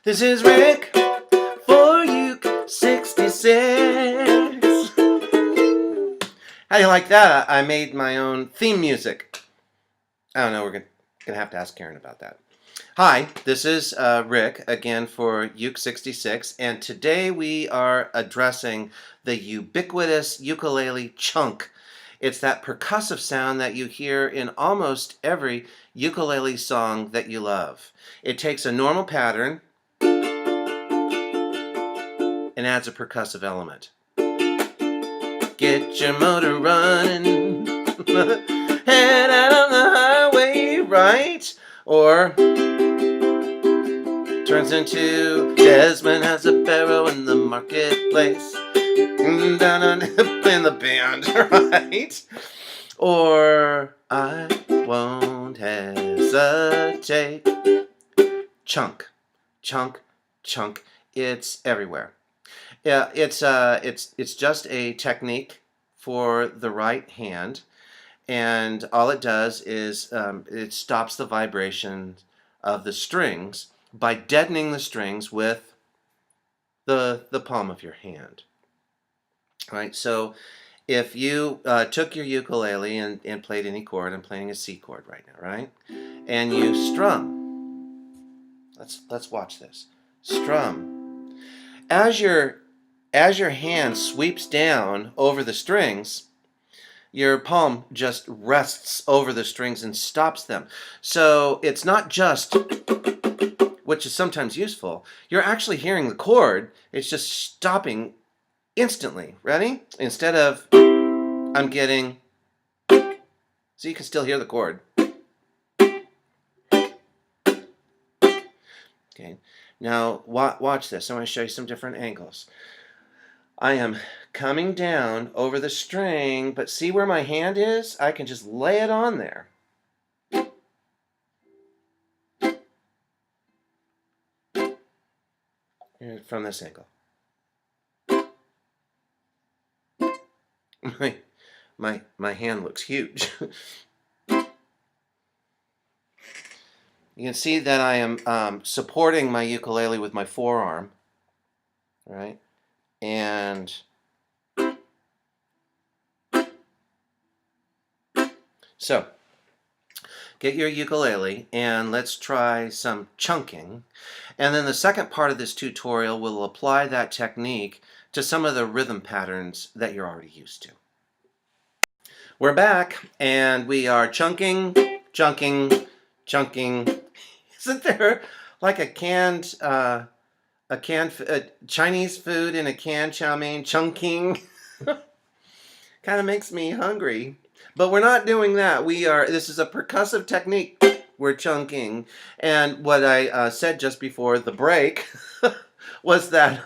This is Rick for Uke 66. How do you like that? I made my own theme music. I don't know, we're gonna have to ask Karen about that. Hi, this is Rick again for Uke 66, and today we are addressing the ubiquitous ukulele chunk. It's that percussive sound that you hear in almost every ukulele song that you love. It takes a normal pattern and adds a percussive element. Get your motor running, head out on the highway, right? Or turns into Desmond has a barrow in the marketplace, down in the band, right? Or I won't hesitate. Chunk, chunk, chunk. It's everywhere. Yeah, it's just a technique for the right hand, and all it does is it stops the vibration of the strings by deadening the strings with the palm of your hand. All right, so if you took your ukulele and played any chord, I'm playing a C chord right now, right? And you strum. Let's watch this. Strum. As your hand sweeps down over the strings, your palm just rests over the strings and stops them. So it's not just, which is sometimes useful, you're actually hearing the chord, it's just stopping instantly. Ready? Instead of, I'm getting, so you can still hear the chord. Okay, now watch this. I want to show you some different angles. I am coming down over the string, but see where my hand is? I can just lay it on there. From this angle. My hand looks huge. You can see that I am supporting my ukulele with my forearm, right? And so, get your ukulele and let's try some chunking. And then the second part of this tutorial will apply that technique to some of the rhythm patterns that you're already used to. We're back and we are chunking, chunking, chunking. Isn't there like a canned Chinese food in a can, chow mein, chunking? Kind of makes me hungry. But we're not doing that. This is a percussive technique. We're chunking. And what I said just before the break was that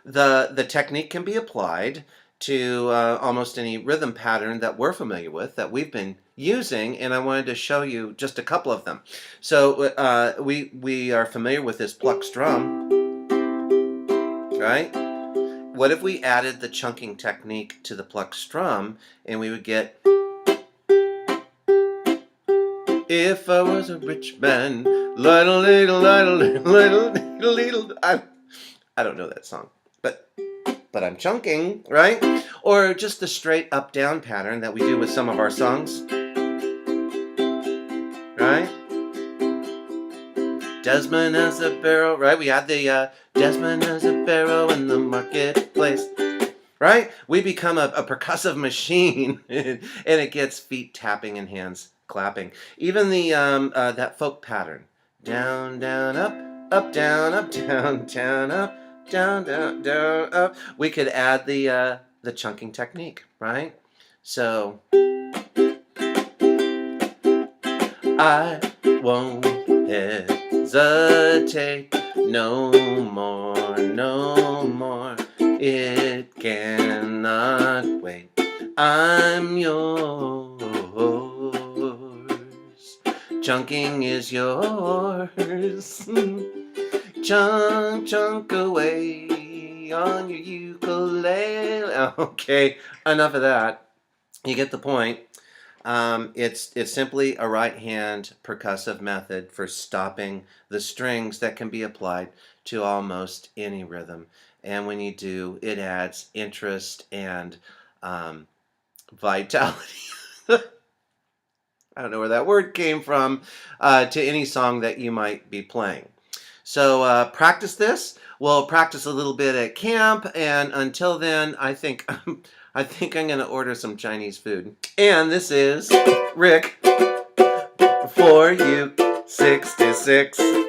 the technique can be applied to almost any rhythm pattern that we're familiar with, that we've been using, and I wanted to show you just a couple of them. So we are familiar with this pluck strum, right? What if we added the chunking technique to the pluck strum, and we would get, if I was a rich man, little, little, little, little, little, little, I don't know that song, but I'm chunking, right? Or just the straight up-down pattern that we do with some of our songs, right? Desmond has a barrow, right? We had the Desmond has a barrow in the marketplace, right? We become a percussive machine, and it gets feet tapping and hands clapping. Even the that folk pattern, down, down, up, down, down, down, up. Down, down, down, up. We could add the chunking technique, right? So I won't hesitate no more, no more. It cannot wait. I'm yours. Chunking is yours. Chunk, chunk away on your ukulele. Okay, enough of that. You get the point. It's simply a right hand percussive method for stopping the strings that can be applied to almost any rhythm. And when you do, it adds interest and vitality. I don't know where that word came from, to any song that you might be playing. So practice this. We'll practice a little bit at camp, and until then, I think I'm going to order some Chinese food. And this is Rick for you 66.